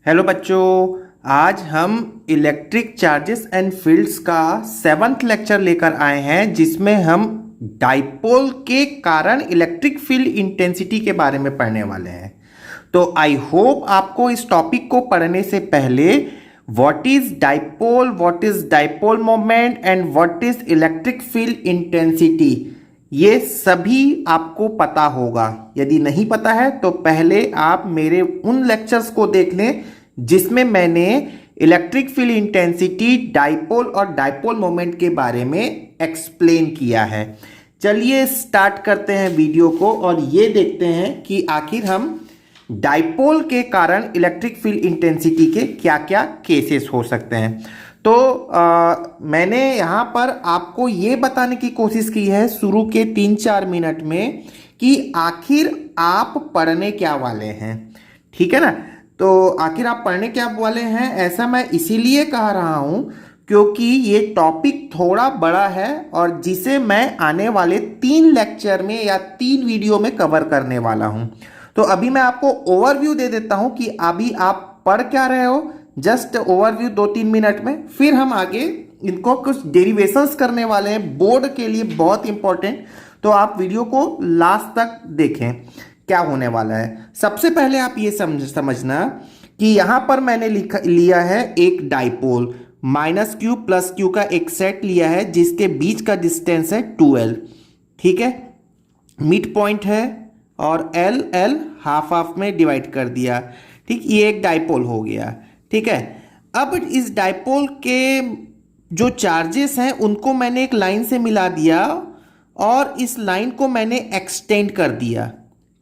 Hello बच्चों, आज हम इलेक्ट्रिक चार्जेस एंड फील्ड्स का 7th लेक्चर लेकर आए हैं जिसमें हम डाइपोल के कारण इलेक्ट्रिक फील्ड इंटेंसिटी के बारे में पढ़ने वाले हैं। तो आई होप आपको इस टॉपिक को पढ़ने से पहले what is dipole moment and what is electric field intensity ये सभी आपको पता होगा। यदि नहीं पता है तो पहले आप मेरे उन लेक्चर्स को देख लें जिसमें मैंने इलेक्ट्रिक फील्ड इंटेंसिटी, डाइपोल और डाइपोल मोमेंट के बारे में एक्सप्लेन किया है। चलिए स्टार्ट करते हैं वीडियो को और ये देखते हैं कि आखिर हम डाइपोल के कारण इलेक्ट्रिक फील्ड इंटेंसिटी के क्या क्या केसेस हो सकते हैं। तो मैंने यहाँ पर आपको ये बताने की कोशिश की है शुरू के 3-4 मिनट में कि आखिर आप पढ़ने क्या वाले हैं, ठीक है ना। तो आखिर आप पढ़ने क्या वाले हैं ऐसा मैं इसीलिए कह रहा हूँ क्योंकि ये टॉपिक थोड़ा बड़ा है और जिसे मैं आने वाले 3 लेक्चर में या 3 वीडियो में कवर करने वाला हूँ। तो अभी मैं आपको ओवरव्यू दे देता हूँ कि अभी आप पढ़ क्या रहे हो, जस्ट ओवरव्यू 2-3 मिनट में, फिर हम आगे इनको कुछ डेरिवेशंस करने वाले हैं बोर्ड के लिए बहुत इंपॉर्टेंट। तो आप वीडियो को लास्ट तक देखें क्या होने वाला है। सबसे पहले आप ये समझना कि यहां पर मैंने लिया है एक डाइपोल -q + q का एक सेट लिया है जिसके बीच का डिस्टेंस है 2l, ठीक है। मिड पॉइंट है और l हाफ में डिवाइड कर दिया, ठीक। ये एक डाइपोल हो गया, ठीक है। अब इस डाइपोल के जो चार्जेस हैं उनको मैंने एक लाइन से मिला दिया और इस लाइन को मैंने एक्सटेंड कर दिया,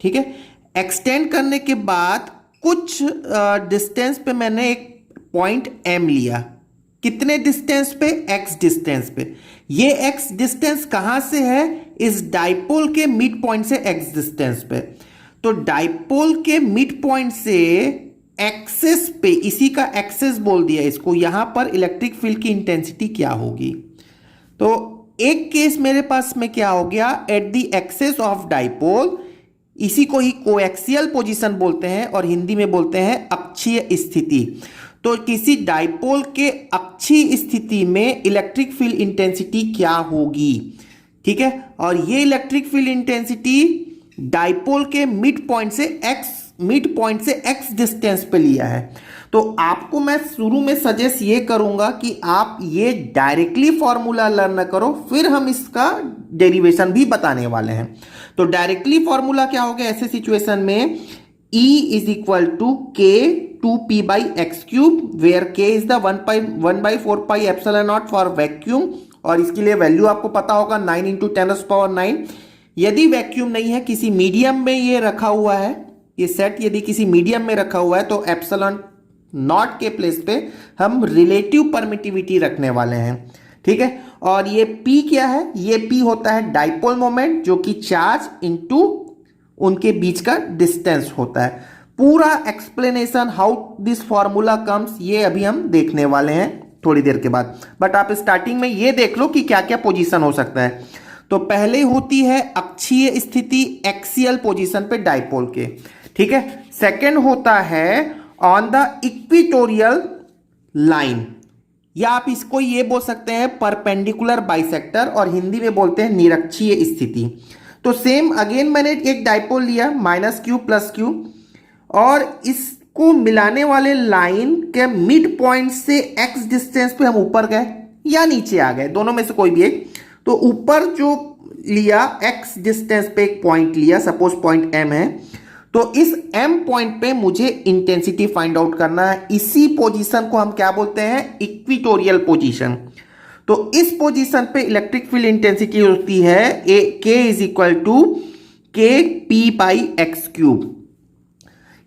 ठीक है। एक्सटेंड करने के बाद कुछ डिस्टेंस पे मैंने एक पॉइंट m लिया। कितने डिस्टेंस पे? x डिस्टेंस पे। ये x डिस्टेंस कहां से है? इस डाइपोल के मिड पॉइंट से x डिस्टेंस पे। तो डाइपोल के मिड पॉइंट से एक्सेस पे, इसी का एक्सेस बोल दिया इसको, यहां पर इलेक्ट्रिक फील्ड की इंटेंसिटी क्या होगी। तो एक केस मेरे पास में क्या हो गया, at the axis of dipole, इसी को ही कोएक्सियल पोजीशन बोलते हैं और हिंदी में बोलते हैं अक्षीय स्थिति। तो किसी डाइपोल के अक्षीय स्थिति में इलेक्ट्रिक फील्ड इंटेंसिटी क्या होगी, ठीक है। और ये इलेक्ट्रिक फील्ड इंटेंसिटी डाइपोल के मिड पॉइंट से x डिस्टेंस पे लिया है। तो आपको मैं शुरू में सजेस्ट ये करूंगा कि आप ये डायरेक्टली फॉर्मूला लर्न करो, फिर हम इसका डेरिवेशन भी बताने वाले हैं। तो डायरेक्टली फॉर्मूला क्या होगा ऐसे सिचुएशन में, E = k 2p/x³ where k is the 1/4πε0 for vacuum, और इसके लिए वैल्यू आपको पता होगा 9 × 10⁹। यदि वैक्यूम नहीं है, किसी मीडियम में ये रखा हुआ है, ये सेट यदि किसी मीडियम में रखा हुआ है तो ε0 के प्लेस पे हम रिलेटिव परमिटिविटी रखने वाले हैं, ठीक है। और ये P क्या है? ये P होता है डाइपोल मोमेंट जो कि चार्ज इनटू उनके बीच का डिस्टेंस होता है। पूरा explanation how this formula comes ये अभी हम देखने वाले हैं थोड़ी देर के बाद, बट आप स्टार्टिंग में ये देख लो कि क्या क्या पोजीशन हो सकता है। तो पहले होती है अक्षीय स्थिति, एक्सियल पोजीशन पे डाइपोल के, ठीक है। सेकंड होता है ऑन द इक्वेटोरियल लाइन, या आप इसको ये बोल सकते हैं परपेंडिकुलर बाइसेक्टर, और हिंदी में बोलते हैं निरक्षीय स्थिति। तो सेम अगेन मैंने एक डाइपोल लिया -q + q और इसको मिलाने वाले लाइन के मिड पॉइंट से x डिस्टेंस पे हम ऊपर गए या नीचे आ गए, दोनों में से कोई भी एक। तो ऊपर जो लिया x डिस्टेंस पे एक पॉइंट लिया, सपोज पॉइंट m है, तो इस m पॉइंट पे मुझे इंटेंसिटी फाइंड आउट करना है। इसी पोजीशन को हम क्या बोलते हैं? Equatorial position. तो इस पोजीशन पे इलेक्ट्रिक फील्ड इंटेंसिटी होती है k = kp/x³।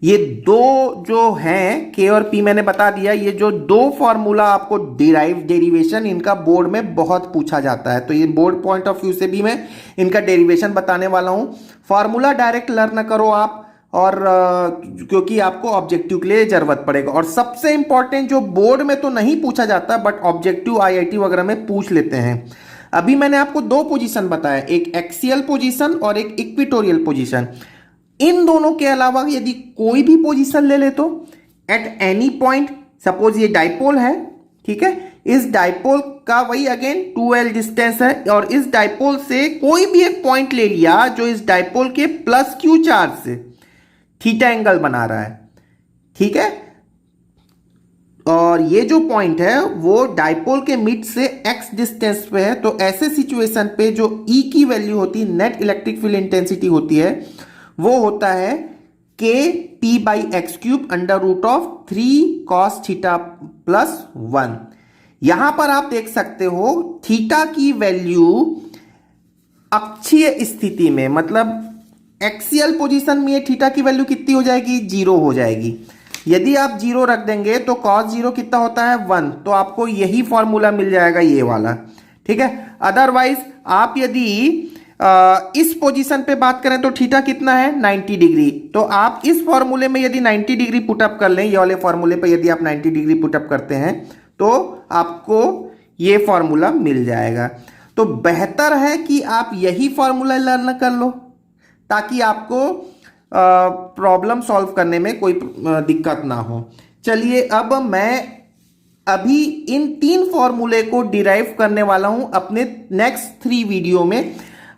ये दो जो हैं k और p मैंने बता दिया, ये जो दो फॉर्मूला आपको डेरिवेशन इनका बोर्ड में बहुत पूछा जाता है, तो ये बोर्ड पॉइंट ऑफ व्यू से भी मैं इनका डेरिवेशन बताने वाला हूं। फॉर्मूला डायरेक्ट लर्न करो आप, और क्योंकि आपको ऑब्जेक्टिव के लिए जरूरत पड़ेगा। और सबसे इंपॉर्टेंट जो बोर्ड में तो नहीं पूछा जाता बट ऑब्जेक्टिव IIT वगैरह में पूछ लेते हैं, अभी मैंने आपको 2 पोजीशन बताया, एक एक्सियल पोजीशन और एक इक्वेटोरियल पोजीशन। इन दोनों के अलावा यदि कोई भी पोजीशन ले ले तो एट एनी पॉइंट, सपोज ये डाइपोल है, ठीक है, इस डाइपोल का वही अगेन 2l डिस्टेंस है, और इस डाइपोल से कोई भी एक पॉइंट ले लिया जो इस डाइपोल के प्लस q चार्ज से थीटा एंगल बना रहा है, ठीक है, और ये जो पॉइंट है वो डाइपोल के मिड से x डिस्टेंस पे है, तो ऐसे सिचुएशन पे जो E की वैल्यू होती है, नेट इलेक्ट्रिक फील्ड इंटेंसिटी होती है, वो होता है k p by x cube under root of 3 cos theta plus 1। यहां पर आप देख सकते हो थीटा की वैल्यू अक्षीय स्थिति में, मतलब एक्सियल पोजीशन में थीटा की वैल्यू कितनी हो जाएगी, 0 हो जाएगी। यदि आप 0 रख देंगे तो cos 0 कितना होता है, 1, तो आपको यही फॉर्मूला मिल जाएगा, ये वाला, ठीक है। अदरवाइज आप यदि इस पोजीशन पे बात करें तो थीटा कितना है, 90 डिग्री, तो आप इस फॉर्मूले में यदि 90 डिग्री पुटअप कर लें, ये वाले फॉर्मूले पे यदि आप 90 डिग्री पुटअप करते हैं तो आपको ये फॉर्मूला मिल जाएगा। तो बेहतर है कि आप यही फॉर्मूला लर्न कर लो ताकि आपको प्रॉब्लम सॉल्व करने में कोई दिक्कत ना हो। चलिए अब मैं अभी इन 3 फॉर्मूले को डिराइव करने वाला हूं अपने नेक्स्ट 3 वीडियो में।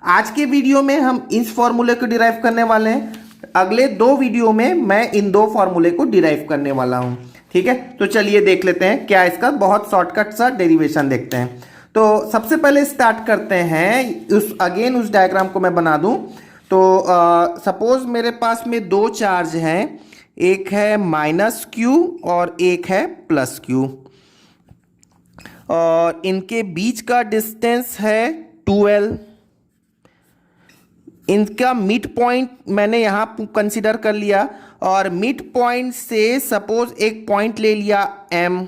आज के वीडियो में हम इस फॉर्मूले को डिराइव करने वाले हैं, अगले 2 वीडियो में मैं इन 2 फॉर्मूले को डिराइव करने वाला हूं, ठीक है। तो चलिए देख लेते हैं क्या इसका बहुत शॉर्टकट सा डेरिवेशन देखते हैं। तो सबसे पहले स्टार्ट करते हैं, उस डायग्राम को मैं बना दूं। तो सपोज मेरे पास में 2 चार्ज हैं, एक है -q और एक है +q, और इनके बीच का डिस्टेंस है 2l। इनका मिड पॉइंट मैंने यहाँ कंसीडर कर लिया, और मिड पॉइंट से सपोज एक पॉइंट ले लिया m,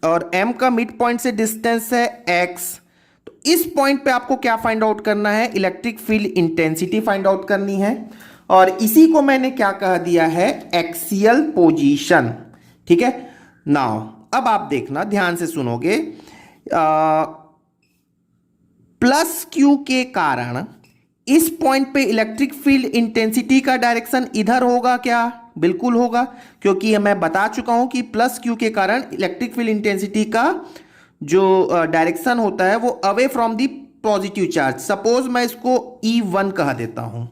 और m का मिड पॉइंट से डिस्टेंस है x। तो इस पॉइंट पे आपको क्या फाइंड आउट करना है, electric field intensity find out करनी है, और इसी को मैंने क्या कह दिया है, एक्सियल पोजीशन, ठीक है। नाउ अब आप देखना, ध्यान से सुनोगे, +q के कारण इस पॉइंट पे इलेक्ट्रिक फील्ड इंटेंसिटी का डायरेक्शन इधर होगा क्या, बिल्कुल होगा, क्योंकि मैं बता चुका हूं कि +q के कारण इलेक्ट्रिक फील्ड इंटेंसिटी का जो डायरेक्शन होता है वो away from the positive charge. Suppose मैं इसको E1 कह देता हूं,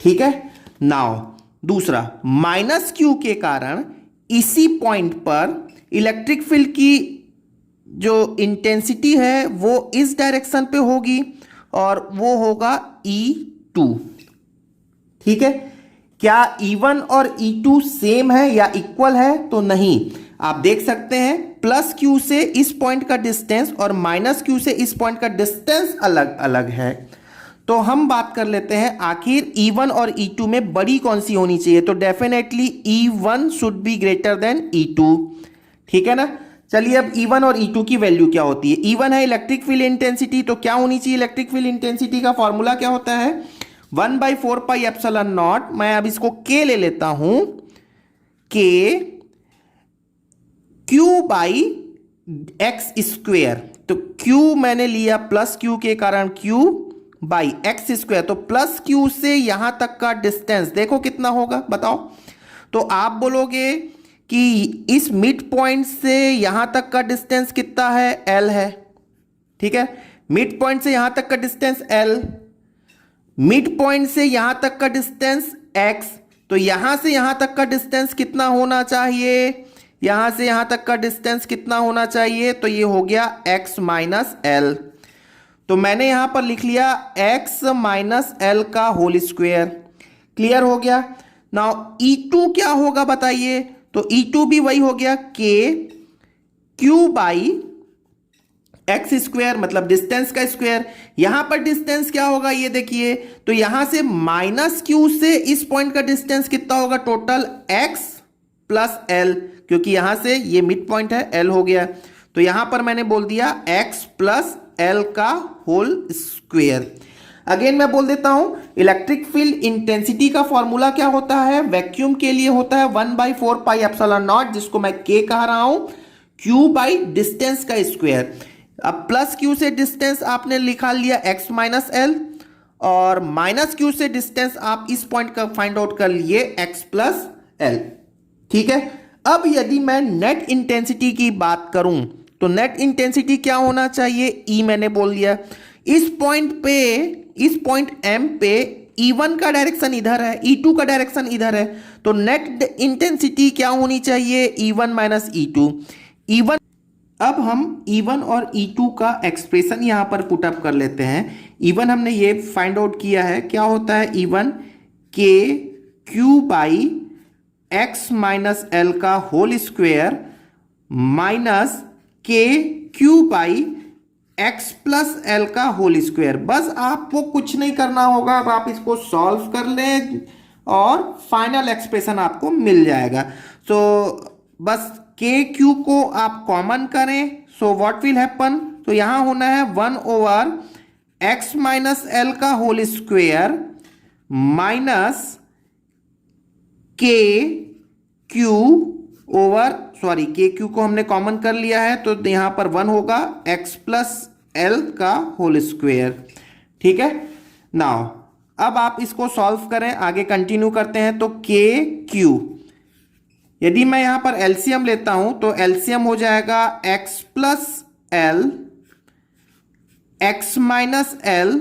ठीक है। नाउ दूसरा, -q के कारण इसी पॉइंट पर इलेक्ट्रिक फील्ड की जो इंटेंसिटी है वो इस डायरेक्शन पे होगी, और वो होगा E2, ठीक है। क्या E1 और E2 सेम है या इक्वल है, तो नहीं। आप देख सकते हैं +q से इस पॉइंट का डिस्टेंस और -q से इस पॉइंट का डिस्टेंस अलग अलग है। तो हम बात कर लेते हैं आखिर E1 और E2 में बड़ी कौन सी होनी चाहिए, तो definitely E1 should be greater than E2, ठीक है ना। चलिए अब E1 और E2 की वैल्यू क्या होती है। E1 है इलेक्ट्रिक फील्ड इंटेंसिटी, तो क्या होनी चाहिए, इलेक्ट्रिक फील्ड इंटेंसिटी का फॉर्मूला क्या होता है, 1/4πε0। मैं अब इसको K ले लेता हूं, K Q/x²। तो Q मैंने लिया +q के कारण Q/x², तो +q से यहां तक का डिस्टेंस देखो कितना होगा, बताओ। तो आप बोलोगे कि इस मिड पॉइंट से यहां तक का डिस्टेंस कितना है, l है, ठीक है। मिड पॉइंट से यहां तक का डिस्टेंस l, मिड पॉइंट से यहां तक का डिस्टेंस x, तो यहां से यहां तक का डिस्टेंस कितना होना चाहिए, यहां से यहां तक का डिस्टेंस कितना होना चाहिए, तो ये हो गया x - l। तो मैंने यहां पर लिख लिया x - l का होल स्क्वायर, क्लियर हो गया। नाउ E2 क्या होगा बताइए, तो E2 भी वही हो गया K Q/x², मतलब डिस्टेंस का स्क्वायर। यहां पर डिस्टेंस क्या होगा ये देखिए, तो यहां से -q से इस पॉइंट का डिस्टेंस कितना होगा, टोटल x + l, क्योंकि यहां से ये मिड पॉइंट है, l हो गया, तो यहां पर मैंने बोल दिया x + l का होल स्क्वायर। अगेन मैं बोल देता हूं, इलेक्ट्रिक फील्ड इंटेंसिटी का फॉर्मूला क्या होता है, वैक्यूम के लिए होता है 1/4πε0, जिसको मैं K कह रहा हूं, Q बाई डिस्टेंस का स्क्वायर। अब +q से डिस्टेंस आपने लिखा लिया x - l, और -q से डिस्टेंस आप इस पॉइंट का फाइंड आउट कर लिए x + l, ठीक है। अब यदि मैं नेट इंटेंसिटी की बात करूं तो नेट इंटेंसिटी क्या होना चाहिए, ई मैंने बोल दिया। इस पॉइंट एम पे E1 का डायरेक्शन इधर है, E2 का डायरेक्शन इधर है, तो नेट इंटेंसिटी क्या होनी चाहिए, E1 माइनस E2। E1, अब हम E1 और E2 का एक्सप्रेशन यहां पर पुटअप कर लेते हैं। E1 हमने ये फाइंड आउट किया है, क्या होता है E1 के Q by x minus L का होल स्क्वेयर माइनस के Q by x plus L का होल स्क्वेयर। बस आपको कुछ नहीं करना होगा, अब आप इसको सॉल्व कर लें और फाइनल एक्सप्रेशन आपको मिल जाएगा। सो बस के क्यू को आप कॉमन करें, सो व्हाट विल हैपन, तो यहां होना है 1 ओवर एक्स माइनस एल का होल स्क्वेयर माइनस के क्यू ओवर, सॉरी के क्यू को हमने कॉमन कर लिया है तो यहां पर 1 होगा एक्स प्लस एल का होल स्क्वेयर। ठीक है, नाउ अब आप इसको सॉल्व करें, आगे कंटिन्यू करते हैं। तो के क्यू, यदि मैं यहां पर एलसीएम लेता हूं तो एलसीएम हो जाएगा x plus L x minus L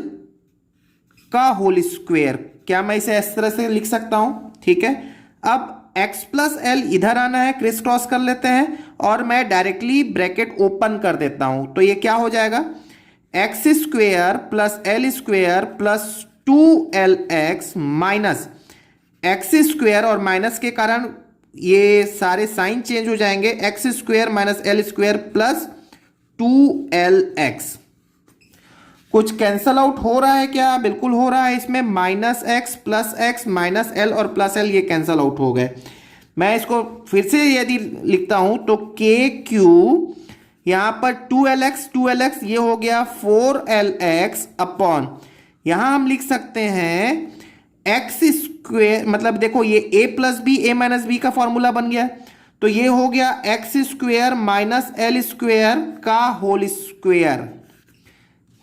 का होल स्क्वेयर। क्या मैं इसे इस तरह से लिख सकता हूं? ठीक है, अब x प्लस एल इधर आना है, क्रिस क्रॉस कर लेते हैं और मैं डायरेक्टली ब्रैकेट ओपन कर देता हूं, तो ये क्या हो जाएगा, x square plus L square plus 2lx minus x square, और माइनस के कारण ये सारे साइन चेंज हो जाएंगे, x square minus l square plus 2lx। कुछ कैंसल आउट हो रहा है क्या? बिल्कुल हो रहा है, इसमें minus x plus x minus L और प्लस एल ये कैंसल आउट हो गए। मैं इसको फिर से यदि लिखता हूं तो के क्यू यहां पर 2lx ये हो गया 4lx अपॉन, यहां हम लिख सकते हैं एक्स स्क्वेयर, मतलब देखो ये a plus b a minus b का फॉर्मूला बन गया, तो ये हो गया x square minus l square का होल स्क्वेयर।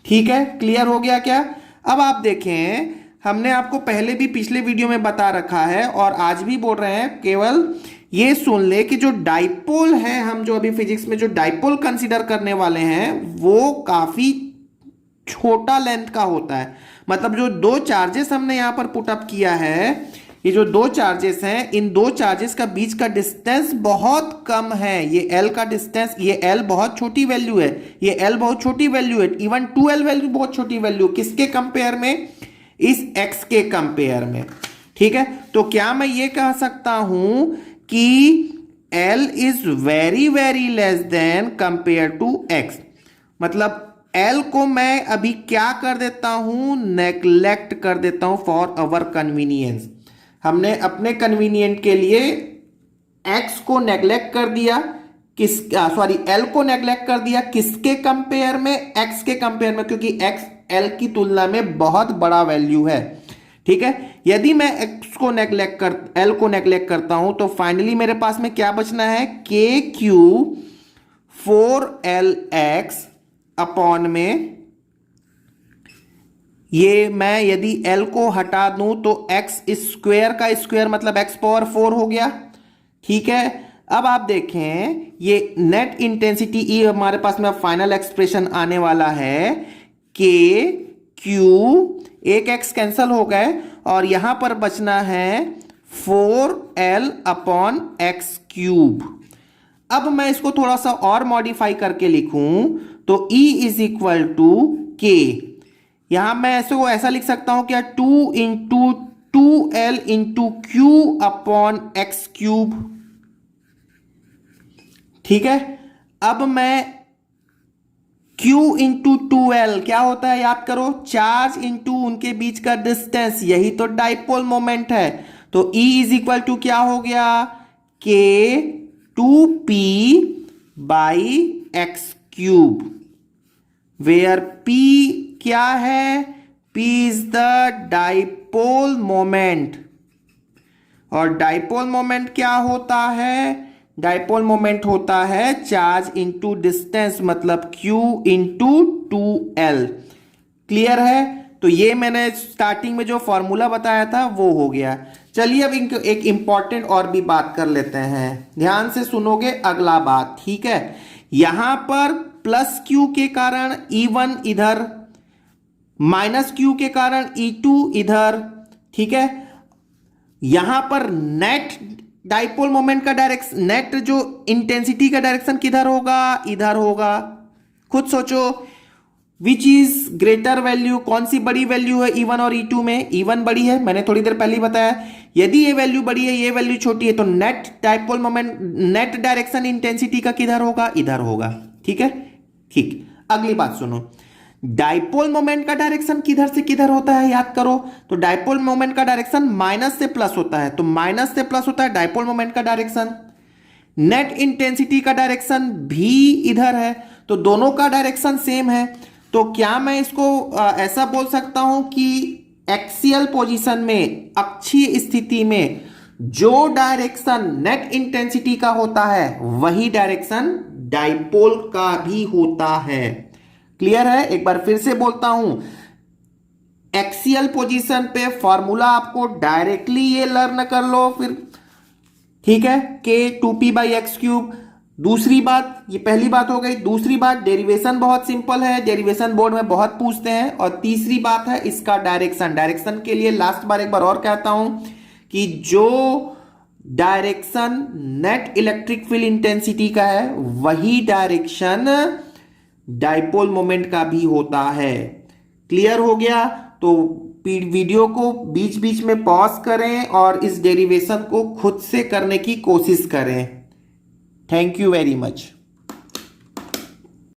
ठीक है, क्लियर हो गया क्या? अब आप देखें, हमने आपको पहले भी पिछले वीडियो में बता रखा है और आज भी बोल रहे हैं, केवल ये सुन ले कि जो डाइपोल है, हम जो अभी फिजिक्स में जो डाइपोल कंसीडर करने वाले हैं वो काफी छोटा लेंथ का होता है। मतलब जो दो चार्जेस हमने यहां पर पुटअप किया है, ये जो दो चार्जेस हैं, इन दो चार्जेस का बीच का डिस्टेंस बहुत कम है। ये L का डिस्टेंस, ये L बहुत छोटी वैल्यू है, ये L बहुत छोटी वैल्यू है, इवन 2L वैल्यू बहुत छोटी वैल्यू, किसके कंपेयर में? इस X के कंपेयर में। ठीक है, तो क्या मैं ये कह सकता हूं कि L is very very less than compare to X, मतलब L को मैं अभी क्या कर देता हूं, नेग्लेक्ट कर देता हूं फॉर अवर कन्वीनियंस। हमने अपने कन्वीनियंट के लिए x को नेग्लेक्ट कर दिया, L को नेग्लेक्ट कर दिया, किसके कंपेयर में? x के कंपेयर में, क्योंकि x L की तुलना में बहुत बड़ा वैल्यू है। ठीक है, यदि मैं L को नेग्लेक्ट करता हूं तो फाइनली मेरे पास में क्या बचना है, के क्यू 4lx अपॉन में, ये मैं यदि L को हटा दूं तो x स्क्वेयर का स्क्वेयर मतलब x पावर 4 हो गया। ठीक है, अब आप देखें ये नेट इंटेंसिटी E हमारे पास में फाइनल एक्सप्रेशन आने वाला है, के क्यू, एक x कैंसल हो गए और यहां पर बचना है 4l अपॉन एक्स क्यूब। अब मैं इसको थोड़ा सा और मॉडिफाई करके लिखूं तो E इज इक्वल टू के, यहां मैं ऐसा लिख सकता हूं क्या, 2 into 2l into Q upon x cube. ठीक है, अब मैं Q इंटू 2l क्या होता है याद करो, चार्ज इंटू उनके बीच का डिस्टेंस, यही तो डाइपोल मोमेंट है। तो E इज इक्वल टू क्या हो गया, के 2p by x cube, where P क्या है, P is the dipole moment. और डाइपोल मोमेंट क्या होता है, डाइपोल मोमेंट होता है चार्ज इंटू डिस्टेंस, मतलब Q इंटू 2l। क्लियर है? तो ये मैंने स्टार्टिंग में जो फॉर्मूला बताया था वो हो गया। चलिए अब इनको एक इंपॉर्टेंट और भी बात कर लेते हैं, ध्यान से सुनोगे अगला बात, ठीक है। यहां पर प्लस क्यू के कारण E1 इधर, माइनस क्यू के कारण E2 इधर, ठीक है। यहां पर नेट डाइपोल मोमेंट का डायरेक्शन, नेट जो इंटेंसिटी का डायरेक्शन किधर होगा, इधर होगा। खुद सोचो विच इज ग्रेटर वैल्यू, कौन सी बड़ी वैल्यू है E1 और E2 में। E1 बड़ी है, मैंने थोड़ी देर पहले ही बताया। यदि ये वैल्यू बड़ी है, ये वैल्यू छोटी है, तो net dipole moment, net direction intensity का किधर होगा, इधर होगा, ठीक है। ठीक, अगली बात सुनो, डाइपोल मोमेंट का डायरेक्शन किधर से किधर होता है, याद करो। तो डाइपोल मोमेंट का डायरेक्शन माइनस से प्लस होता है, तो माइनस से प्लस होता है डाइपोल मोमेंट का डायरेक्शन। नेट इंटेंसिटी का डायरेक्शन भी इधर है, तो दोनों का डायरेक्शन सेम है। तो क्या मैं इसको ऐसा बोल सकता हूं कि एक्सियल पोजीशन में, अक्षीय स्थिति में, जो डायरेक्शन नेट इंटेंसिटी का होता है वही डायरेक्शन डाइपोल का भी होता है। क्लियर है? एक बार फिर से बोलता हूं, एक्सियल पोजीशन पे फॉर्मूला आपको डायरेक्टली ये लर्न कर लो फिर, ठीक है, k 2p/x³। दूसरी बात, ये पहली बात हो गई। दूसरी बात, डेरिवेशन बहुत सिंपल है, डेरिवेशन बोर्ड में बहुत पूछते हैं। और तीसरी बात है इसका डायरेक्शन। डायरेक्शन के लिए लास्ट बार एक बार और कहता हूं कि जो direction net electric field intensity का है वही डायरेक्शन डाइपोल मोमेंट का भी होता है। क्लियर हो गया? तो वीडियो को बीच बीच में पॉज करें और इस डेरिवेशन को खुद से करने की कोशिश करें। Thank you very much.